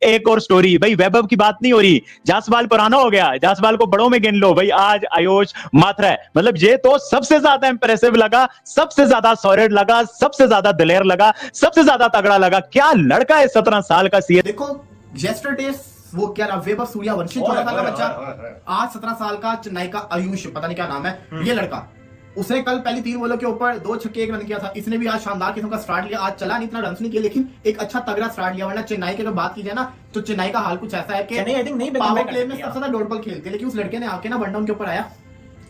एक और स्टोरी, भाई वैभव की बात नहीं हो रही, जासवाल पुराना हो गया, जासवाल को बड़ों में गिन लो भाई, आज आयुष मात्रा है, मतलब ये तो सबसे ज्यादा इंप्रेसिव लगा, सबसे ज्यादा सॉलिड लगा, सबसे ज्यादा दिलेर लगा, सबसे ज्यादा तगड़ा लगा। क्या लड़का है 17 साल का सीए। देखो yesterday वो क्या नाम, वैभव सूर्यवंशी 14 साल का बच्चा, आज 17 साल का चेन्नई का आयुष, पता नहीं क्या नाम है ये लड़का, उसने कल पहली 3 बॉलों के ऊपर 2 छक्के 1 रन किया था। इसने भी आज शानदार किस्म का स्टार्ट लिया, आज चला नहीं, इतना रन नहीं किया, लेकिन एक अच्छा तगड़ा स्टार्ट लिया। वरना चेन्नई की अगर बात की जाए ना, तो चेन्नई का हाल कुछ ऐसा है कि पावर प्ले में सबसे ज्यादा डॉट बॉल खेलते, लेकिन उस लड़के ने आके ना वन डाउन के ऊपर आया,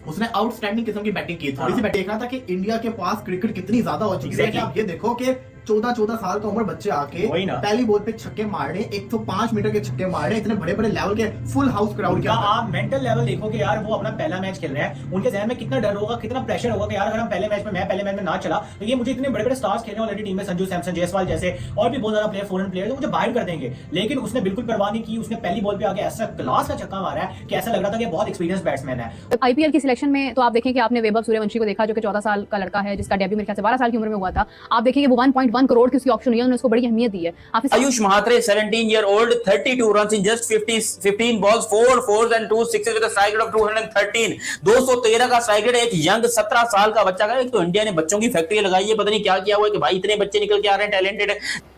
उसने आउटस्टैंडिंग किस्म की बैटिंग की। थोड़ी सी बैटिंग देख रहा था कि इंडिया के पास क्रिकेट कितनी ज्यादा हो चुकी है कि आप ये देखो कि 14 साल का उम्र बच्चे आके पहली बॉल पे छक्के मार रहे, 105 मीटर के छक्के मार रहे, इतने बड़े बड़े लेवल के फुल हाउस क्राउड के। आप मेंटल लेवल देखो कि यार वो अपना पहला मैच खेल रहे हैं, उनके जहन में कितना डर होगा, कितना प्रेशर होगा कि यार अगर हम पहले मैच में ना चला तो ये मुझे इतने बड़े बड़े स्टार्स खेल रहे हैं ऑलरेडी टीम में, संजू सैमसन, जायसवाल जैसे और भी बहुत ज्यादा प्लेयर, फॉरेन प्लेयर, तो मुझे बाहर कर देंगे। लेकिन उसने बिल्कुल परवाह नहीं की, उसने पहली बॉल पे आके ऐसा क्लास का छक्का मारा है कि ऐसा लग रहा था कि बहुत एक्सपीरियंस बैट्समैन है। आईपीएल की सिलेक्शन में तो आप देखें कि आपने वैभव सूर्यवंशी को देखा, जो कि 14 साल का लड़का है, जिसका डेब्यू मेरे ख्याल से 12 साल की उम्र में हुआ था। आप देखेंगे वो 1.1 करोड़ की उसकी ऑप्शन हुई है, उन्होंने उसको बड़ी अहमियत दी है। Ayush Mhatre 17 year old 32 runs in just 15 balls, 4 fours and 2 sixes with a strike rate of 213, 213 का स्ट्राइक रेट। एक यंग 17 साल का बच्चा का, एक तो इंडिया ने बच्चों की फैक्ट्री लगाई है, पता नहीं क्या किया हुआ है कि भाई इतने बच्चे निकल के आ रहे हैं टैलेंटेड है।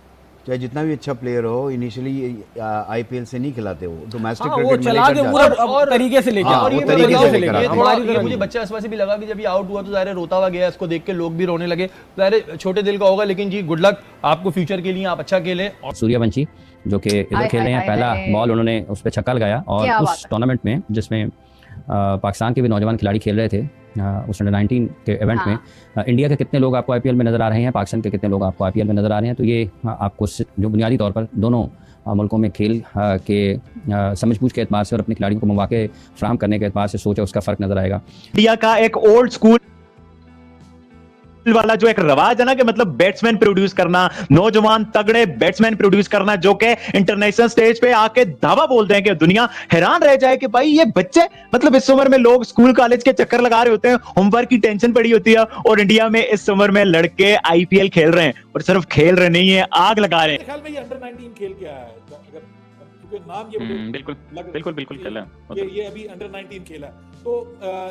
चाहे जितना भी अच्छा प्लेयर हो, इनिशियली आईपीएल से नहीं खिलाते, वो डोमेस्टिक वो चला के पूरा तरीके से लेके और तरीके से लेकर ये मुझे बच्चा इस वजह से भी लगा कि जब ये आउट हुआ तो ज़ाहिर रोता हुआ गया, इसको देख के लोग भी रोने लगे। ज़ाहिर छोटे दिल का होगा, लेकिन जी गुड लक आपको फ्यूचर के लिए, आप अच्छा खेलें। सूर्यवंशी जो कि इधर खेल रहे हैं, पहला बॉल उन्होंने उस पर छक्का लगाया, और उस टूर्नामेंट में जिसमें पाकिस्तान के भी नौजवान खिलाड़ी खेल रहे थे, उस अंडर 19 के इवेंट में इंडिया के कितने लोग आपको आईपीएल में नज़र आ रहे हैं, पाकिस्तान के कितने लोग आपको आईपीएल में नज़र आ रहे हैं, तो ये आपको जो बुनियादी तौर पर दोनों मुल्कों में खेल के समझबूझ के एतबार से और अपने खिलाड़ियों को मौके फराहम करने के एतबार से सोचा उसका फ़र्क नज़र आएगा। इंडिया का एक ओल्ड स्कूल वाला जो एक रवाज है ना कि मतलब बैट्समैन प्रोड्यूस करना, नौजवान तगड़े बैट्समैन प्रोड्यूस करना, जो कि इंटरनेशनल स्टेज पे आके दावा बोलते हैं कि दुनिया हैरान रह जाए कि भाई ये बच्चे, मतलब इस उम्र में लोग स्कूल कॉलेज के चक्कर लगा रहे होते हैं, होमवर्क की टेंशन पड़ी होती है, और इंडिया में इस उम्र में लड़के आईपीएल खेल रहे हैं, और सिर्फ खेल रहे नहीं है, आग लगा रहे हैं। ख्याल में ये अंडर 19 खेल के आया है, अगर क्योंकि नाम ये बिल्कुल खेला ये अभी अंडर 19 खेला, तो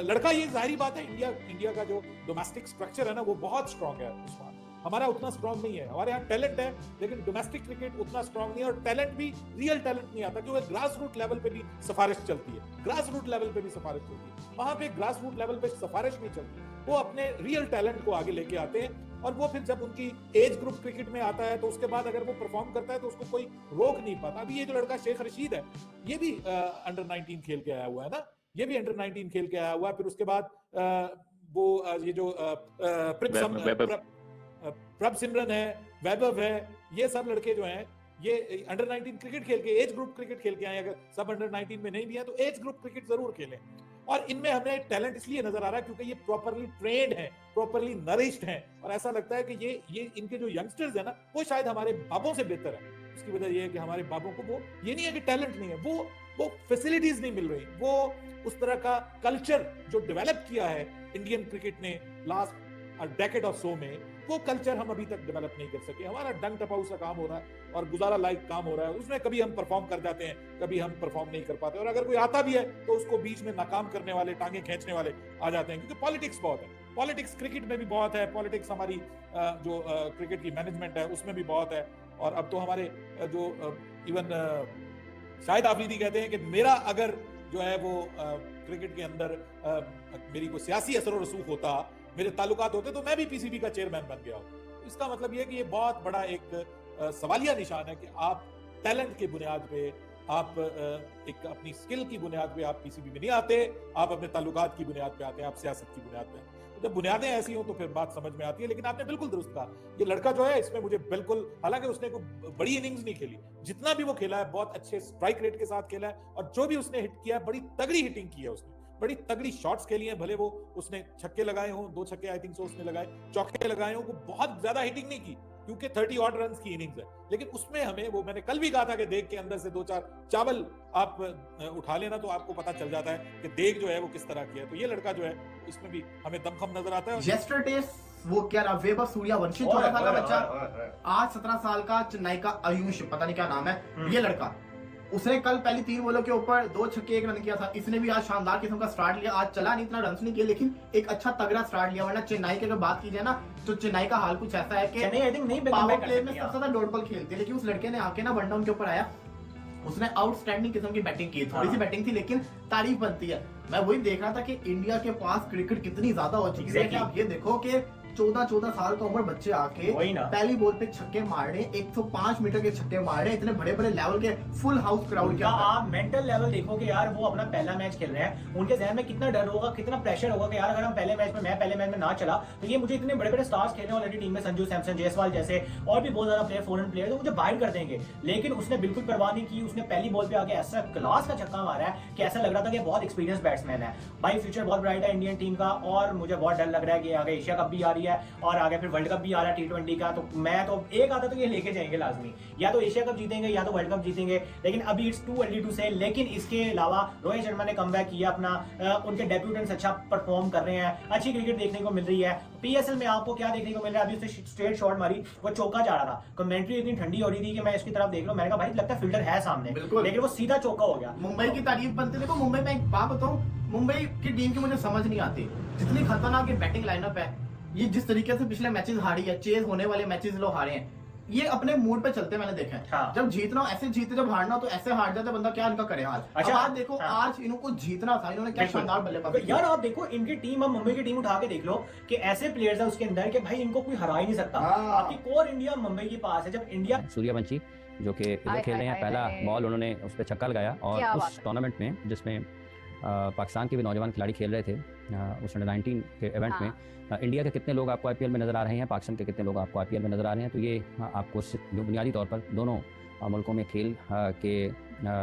लड़का, ये जाहिर बात है इंडिया का जो डोमेस्टिक स्ट्रक्चर है ना वो बहुत स्ट्रांग है। उस्मान, हमारा उतना स्ट्रांग नहीं है, हमारे यहाँ टैलेंट है लेकिन डोमेस्टिक क्रिकेट उतना स्ट्रांग नहीं है, और टैलेंट भी रियल टैलेंट नहीं आता, क्योंकि ग्रास रूट लेवल पे भी सिफारिश चलती है, ग्रास रूट लेवल पे भी सिफारिश चलती है, वहां पे ग्रास रूट लेवल पे सिफारिश नहीं चलती, वो अपने रियल टैलेंट को आगे लेके आते हैं, और वो फिर जब उनकी एज ग्रुप क्रिकेट में आता है तो उसके बाद अगर वो परफॉर्म करता है तो उसको कोई रोक नहीं पाता। अभी ये जो लड़का शेख रशीद है, ये भी अंडर 19 खेल के आया हुआ है ना, ये भी अंडर 19 खेल के आया हुआ है। फिर उसके बाद वो ये जो प्रभ सिमरन है, वैभव है, ये सब लड़के जो हैं ये अंडर 19 क्रिकेट खेल के, एज ग्रुप क्रिकेट खेल के आए। अगर सब अंडर 19 में नहीं भी है तो एज ग्रुप क्रिकेट जरूर खेलें, और इनमें हमें टैलेंट इसलिए नजर आ रहा है क्योंकि ये प्रॉपरली ट्रेन्ड हैं, प्रॉपरली नरिश्ड हैं, और ऐसा लगता है कि ये इनके जो यंगस्टर्स है ना वो शायद हमारे बाबों से बेहतर है। उसकी वजह ये है कि हमारे बाबों को वो ये नहीं है कि टैलेंट नहीं है, वो फैसिलिटीज नहीं मिल रही, वो उस तरह का कल्चर जो डेवलप किया है इंडियन क्रिकेट ने लास्ट डेकेड और सो में, वो कल्चर हम अभी तक डेवलप नहीं कर सके। हमारा डंग टपाऊ सा काम हो रहा है और गुजारा लाइक काम हो रहा है, उसमें कभी हम परफॉर्म कर जाते हैं, कभी हम परफॉर्म नहीं कर पाते, और अगर कोई आता भी है तो उसको बीच में नाकाम करने वाले, टांगे खींचने वाले आ जाते हैं, क्योंकि पॉलिटिक्स बहुत है, पॉलिटिक्स क्रिकेट में भी बहुत है, पॉलिटिक्स हमारी जो क्रिकेट की मैनेजमेंट है उसमें भी बहुत है। और अब तो हमारे जो इवन शाहिद आफरीदी कहते हैं कि मेरा अगर जो है वो क्रिकेट के अंदर मेरी कोई सियासी असर और रसूख होता, मेरे ताल्लुकात होते, तो मैं भी पीसीबी का चेयरमैन बन गया हूँ। इसका मतलब ये है कि ये बहुत बड़ा एक सवालिया निशान है कि आप टैलेंट की बुनियाद पे, आप एक अपनी स्किल की बुनियाद पे आप पीसीबी में नहीं आते, आप अपने ताल्लुकात की बुनियाद पे आते हैं, आप सियासत की बुनियाद पे। तो जब बुनियादें ऐसी हो तो फिर बात समझ में आती है। लेकिन आपने बिल्कुल दुरुस्त कहा, ये लड़का जो है इसमें मुझे बिल्कुल, हालांकि उसने कोई बड़ी इनिंग्स नहीं खेली, जितना भी वो खेला है बहुत अच्छे स्ट्राइक रेट के साथ खेला है, और जो भी उसने हिट किया बड़ी तगड़ी हिटिंग की है, उसने बड़ी तगड़ी शॉट्स खेली हैं, भले वो उसने छक्के लगाए हों, 2 छक्के आई थिंक सो उसने लगाए, चौके लगाए हों, वो बहुत ज्यादा हिटिंग नहीं की क्योंकि 30 ऑड रन की इनिंग्स है, लेकिन उसमें हमें वो, मैंने कल भी कहा था कि देख के अंदर से 2-4 चावल आप उठा लेना तो आपको पता चल जाता है कि देख जो है वो किस तरह की है। तो ये लड़का जो है इसमें भी हमें दमखम नजर आता है। yesterday वो क्या नाम वेबव सूर्यवंशी 14 साल का बच्चा, आज 17 साल का चेन्नई का आयुष, पता नहीं क्या नाम है ये लड़का, उसने कल पहली 3 बॉलों के ऊपर 2 छक्के 1 रन किया था। इसने भी आज शानदार किस्म का स्टार्ट लिया, आज चला नहीं, इतना रन नहीं किया, लेकिन एक अच्छा तगड़ा स्टार्ट लिया। वरना चेन्नई की अगर बात की जाए ना, तो चेन्नई का हाल कुछ ऐसा है कि पावर प्ले में सबसे ज्यादा डॉट बॉल खेलती है, लेकिन उस लड़के ने आके ना वन डाउन के ऊपर आया, उसने आउटस्टैंडिंग किस्म की बैटिंग की, थोड़ी सी बैटिंग थी लेकिन तारीफ बनती है। मैं वही देख रहा था कि इंडिया के पास क्रिकेट कितनी ज्यादा हो चुकी है कि आप ये देखो कि 14 साल का उम्र बच्चे आके पहली बॉल पे छक्के मार रहे, 105 मीटर के छक्के मार रहे, इतने बड़े बड़े लेवल के फुल हाउस क्राउड के। आप मेंटल लेवल देखो कि यार वो अपना पहला मैच खेल रहे हैं, उनके जहन में कितना डर होगा, कितना प्रेशर होगा कि यार अगर हम पहले मैच में ना चला तो ये मुझे इतने बड़े बड़े स्टार्स खेल रहे हैं ऑलरेडी टीम में, संजू सैमसन, जायसवाल जैसे और भी बहुत ज्यादा प्लेयर, फॉरेन प्लेयर, तो मुझे बाहर कर देंगे। लेकिन उसने बिल्कुल परवाह नहीं की, उसने पहली बॉल पे आके ऐसा क्लास का छक्का मारा है कि ऐसा लग रहा था कि बहुत एक्सपीरियंस बैट्समैन है भाई। फ्यूचर बहुत ब्राइट है इंडियन टीम का, और मुझे बहुत डर लग रहा है कि आगे एशिया कप भी आ रही है और आगे वर्ल्ड कप भी आ रहा है T20 का, तो मैं तो एक आता तो ये लेके जाएंगे लाजमी, या तो एशिया कप जीतेंगे या तो वर्ल्ड कप जीतेंगे, लेकिन अभी इट्स टू अर्ली टू से। लेकिन इसके अलावा रोहित शर्मा ने कमबैक किया अपना, उनके डेब्यूटेंट्स अच्छा परफॉर्म कर रहे हैं, अच्छी क्रिकेट देखने को मिल रही है। पीएसएल में आपको क्या देखने को मिल रहा है, अभी उसने स्ट्रेट शॉट मारी, वो चौका जा रहा था, कमेंट्री इतनी ठंडी हो रही थी कि मैं इसकी तरफ देख लो, मैंने कहा भाई लगता है फील्डर है सामने, लेकिन वो सीधा चौका हो गया। मुंबई की तारीफ बनती, देखो मुंबई में एक बात बताऊं, मुंबई की टीम की मुझे समझ नहीं आती, जितनी खतरनाक बैटिंग लाइनअप है, ये जिस तरीके से पिछले मैचेस हारी है, चेज होने वाले मैचेस लोग हारे हैं, ये अपने मूड पे चलते मैंने देखा है। हाँ। जब जीतना हो ऐसे जीते, जब हारना तो ऐसे हार जाता बंदा, क्या इनका करे आज। अच्छा, आज देखो हाँ। आज इनको जीतना था, इन्होंने क्या शानदार बल्लेबाजी यार। आप देखो इनकी टीम, अब मुंबई की टीम उठा के देख लो कि ऐसे प्लेयर्स है उसके अंदर कि भाई इनको कोई हरा ही नहीं सकता। आपकी कोर इंडिया मुंबई के पास है। जब इंडिया सूर्यवंशी जो कि इधर खेल रहे हैं, पहला बॉल उन्होंने उस पर छक्का लगाया, और उस टूर्नामेंट में जिसमें पाकिस्तान के भी नौजवान खिलाड़ी खेल रहे थे, उस अंडर 19 के इवेंट में इंडिया के कितने लोग आपको आईपीएल में नजर आ रहे हैं, पाकिस्तान के कितने लोग आपको आईपीएल में नजर आ रहे हैं, तो ये आपको बुनियादी तौर पर दोनों मुल्कों में खेल के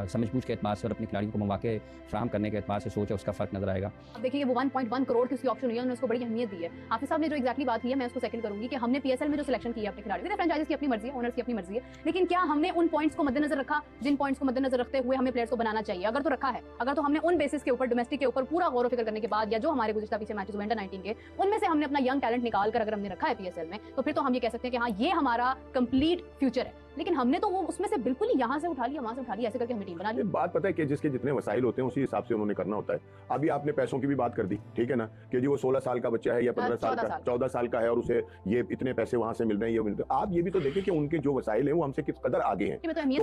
समझबूझ के एतबार से और अपने खिलाड़ियों को मौके फ्राहम करने के एतबार से सोच है, उसका फर्क नजर आएगा। अब देखिए वो 1.1 करोड़ की उसकी ऑप्शन हुई है, उन्होंने उसको बड़ी अहमियत दी है। हाफिज साहब ने जो एक्जैक्टली बात की है, मैं उसको सेकंड करूंगी कि हमने पीएसएल में जो सिलेक्शन किया अपने खिलाड़ियों की, फ्रेंचाइजीज की अपनी मर्जी है, ओनर्स की अपनी मर्जी है, लेकिन क्या हमने उन पॉइंट्स को मद्देनजर रखा जिन पॉइंट्स को मद्देनजर रखते हुए हमें प्लेयर्स को बनाना चाहिए? अगर तो रखा है, अगर तो हमने उन बेसिस के ऊपर, डोमेस्टिक के ऊपर पूरा गौर फिक्र करने के बाद, या जो हमारे गुज़िश्ता पीछे मैचेस हुए अंडर 19 के, उनमें से हमने अपना यंग टैलेंट निकाल कर अगर हमने रखा है पीएसएल में, तो फिर तो हम ये कह सकते हैं कि हाँ ये हमारा कंप्लीट फ्यूचर है। लेकिन हमने तो वो उसमें से बिल्कुल ही यहाँ से उठा लिया, वहां से उठा लिया, ऐसे करके हमने टीम बना ली। बात पता है कि जिसके जितने वसाइल होते हैं उसी हिसाब से उन्होंने करना होता है। अभी आपने पैसों की भी बात कर दी, ठीक है ना, कि जी वो 16 साल का बच्चा है या 15 साल का, 14 साल का है और उसे ये इतने पैसे वहां से मिल रहे हैं, ये मिल रहे हैं। आप ये भी तो देखिए कि उनके जो वसाइल हैं वो हमसे किस कदर आगे हैं।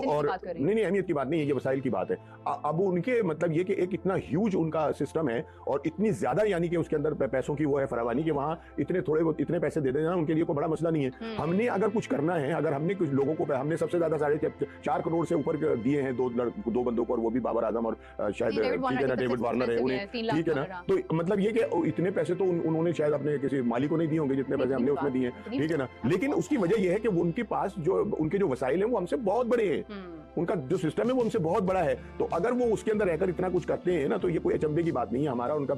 और नहीं अहमियत की बात नहीं है, ये वसाइल की बात है। अब उनके मतलब ये कि एक इतना ह्यूज उनका सिस्टम है और इतनी ज्यादा यानी कि उसके अंदर पैसों की वो है फरावानी कि वहाँ इतने थोड़े इतने पैसे दे देना उनके लिए कोई बड़ा मसला नहीं है। हमने अगर कुछ करना है, अगर हमने कुछ लोगों को, हमने सबसे ज्यादा 4.5 करोड़ से ऊपर दिए हैं दो बंदों को, और वो भी बाबर आजम और शायद ठीक है ना डेविड वार्नर है उन्हें, ठीक है ना। तो मतलब ये कि इतने पैसे तो उन्होंने शायद अपने किसी मालिक को नहीं दिए होंगे जितने पैसे हमने उसमें दिए हैं, ठीक है ना। लेकिन उसकी वजह यह है कि उनके पास जो उनके जो वसाइल हैं वो हमसे बहुत बड़े हैं, उनका जो सिस्टम है वो हमसे बहुत बड़ा है। तो अगर वो उसके अंदर रहकर इतना कुछ करते हैं ना, तो ये कोई अचंभे की बात नहीं है। हमारा उनका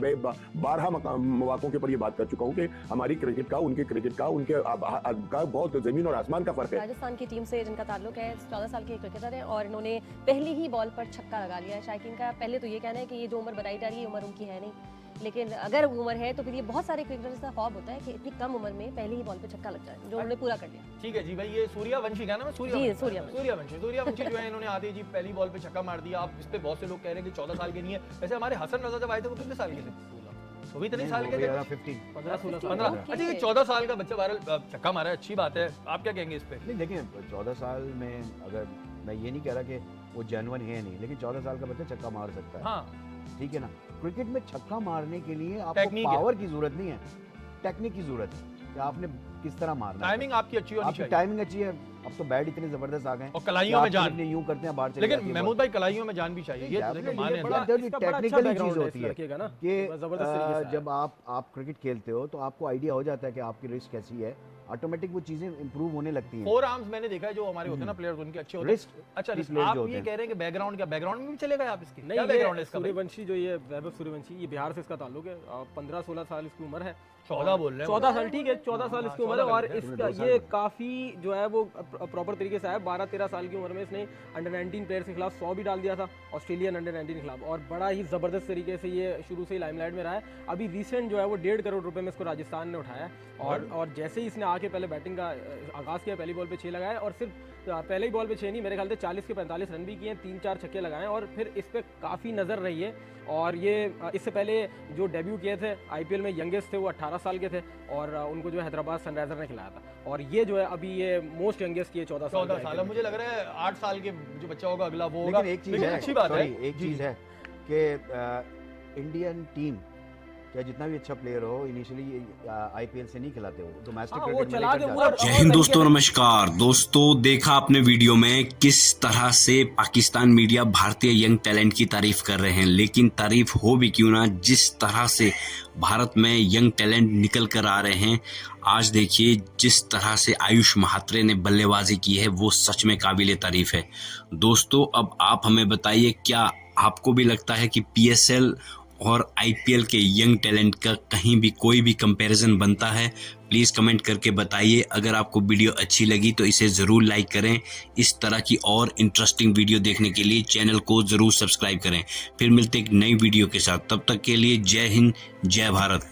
12 मौकों के ऊपर ये बात कर चुका हूँ कि हमारी क्रिकेट का, उनके क्रिकेट का, उनके का बहुत जमीन और आसमान का फर्क है। राजस्थान की टीम से जिनका ताल्लुक है, 14 साल के क्रिकेटर है और इन्होंने पहली ही बॉल पर छक्का लगा लिया है। शायकीन का पहले तो ये कहना है कि ये जो उम्र बताई जा रही है उम्र उनकी है नहीं, लेकिन अगर उम्र है तो फिर ये बहुत सारे क्रिकेटर्स का ख्वाब होता है कि इतनी कम उम्र में पहली ही बॉल पे छक्का लग जाए, जो उन्होंने पूरा कर लिया। ठीक है जी भाई, ये सूर्यवंशी का नाम है, सूर्यवंशी जो है, इन्होंने आते जी पहली बॉल पे छक्का मार दिया। आप इस पे बहुत से लोग कह रहे हैं कि 14 साल के नहीं है। वैसे हमारे हसन रजा जब आए थे वो कितने साल के थे? वो भी इतने साल के थे, 15। अच्छा, ये 14 साल का बच्चा बहरहाल छक्का मारा है, अच्छी बात है। आप क्या कहेंगे इस पे? नहीं देखिए, 14 साल में अगर मैं ये नहीं कह रहा कि वो जेन्युइन है नहीं, लेकिन 14 साल का बच्चा छक्का मार सकता है। हाँ ठीक है ना। क्रिकेट में छक्का मारने के लिए आपको पावर की जरूरत नहीं है, टेक्निक की जरूरत है कि आपने किस तरह मारना है। टाइमिंग आपकी अच्छी होनी चाहिए। टाइमिंग अच्छी है। अब तो बैट इतने जबरदस्त आ गए और कलाइयों में जान यूं करते हैं बाहर चले, लेकिन महमूद भाई कलाइयों में जान भी चाहिए। ये टेक्निकली चीज होती है कि जब आप क्रिकेट खेलते हो तो आपको आइडिया हो जाता है कि आपकी रिस्क कैसी है ऑटोमेटिक वो चीजें इंप्रूव होने लगती हैं। फोर आर्म्स मैंने देखा है जो हमारे होते हैं ना प्लेयर्स, उनके अच्छे होते हैं। अच्छा, आप ये कह रहे हैं कि बैकग्राउंड क्या, बैकग्राउंड में भी चलेगा आप इसके? नहीं, बैकग्राउंड है इसका? सूर्यवंशी जो ये वैभव सूर्यवंशी, ये बिहार से इसका ताल्लुक है। 15-16 साल इसकी उम्र है। 14 बोल रहे हैं? 14 साल, ठीक है, 14 साल इसकी उम्र है। और इसका ये काफी जो है वो प्रॉपर तरीके से है। 12-13 साल की उम्र में इसने अंडर 19 प्लेयर्स के खिलाफ 100 भी डाल दिया था, ऑस्ट्रेलियन अंडर 19 के खिलाफ, और बड़ा ही जबरदस्त तरीके से ये शुरू से ही लाइमलाइट में रहा है। अभी रिसेंट जो है वो 1.5 करोड़ रुपए में इसको राजस्थान ने उठाया, और जैसे ही इसने आके पहले बैटिंग का आगाज किया, पहली बॉल पे 6 लगाए, और सिर्फ पहले ही बॉल पे 6 नहीं, मेरे ख्याल से 40 के 45 रन भी किए, 3-4 छक्के लगाए, और फिर इस पे काफ़ी नज़र रही है। और ये इससे पहले जो डेब्यू किए थे आईपीएल में, यंगेस्ट थे वो 18 साल के थे, और उनको जो है हैदराबाद सनराइजर ने खिलाया था। और ये जो है अभी ये मोस्ट यंगेस्ट ये 14 साल। मुझे लग रहा है 8 साल के जो बच्चा होगा अगला वो होगा। लेकिन एक चीज है, अच्छी बात है, एक चीज है कि इंडियन टीम चाहे जितना भी अच्छा प्लेयर हो, इनिशियली आईपीएल से नहीं खिलाते हो, डोमेस्टिक क्रिकेट में लेकर जाते। जय हिंद दोस्तों, नमस्कार दोस्तों। देखा आपने वीडियो में किस तरह से पाकिस्तान मीडिया भारतीय यंग टैलेंट की तारीफ कर रहे हैं, लेकिन तारीफ हो भी क्यों ना, जिस तरह से भारत में यंग टैलेंट निकल कर आ रहे हैं। आज देखिए जिस तरह से आयुष महात्रे ने बल्लेबाजी की है, वो सच में काबिले तारीफ है। दोस्तों अब आप हमें बताइए, क्या आपको भी लगता है कि पीएसएल और आईपीएल के यंग टैलेंट का कहीं भी कोई भी कंपैरिजन बनता है? प्लीज़ कमेंट करके बताइए। अगर आपको वीडियो अच्छी लगी तो इसे ज़रूर लाइक करें। इस तरह की और इंटरेस्टिंग वीडियो देखने के लिए चैनल को ज़रूर सब्सक्राइब करें। फिर मिलते एक नई वीडियो के साथ, तब तक के लिए जय हिंद, जय भारत।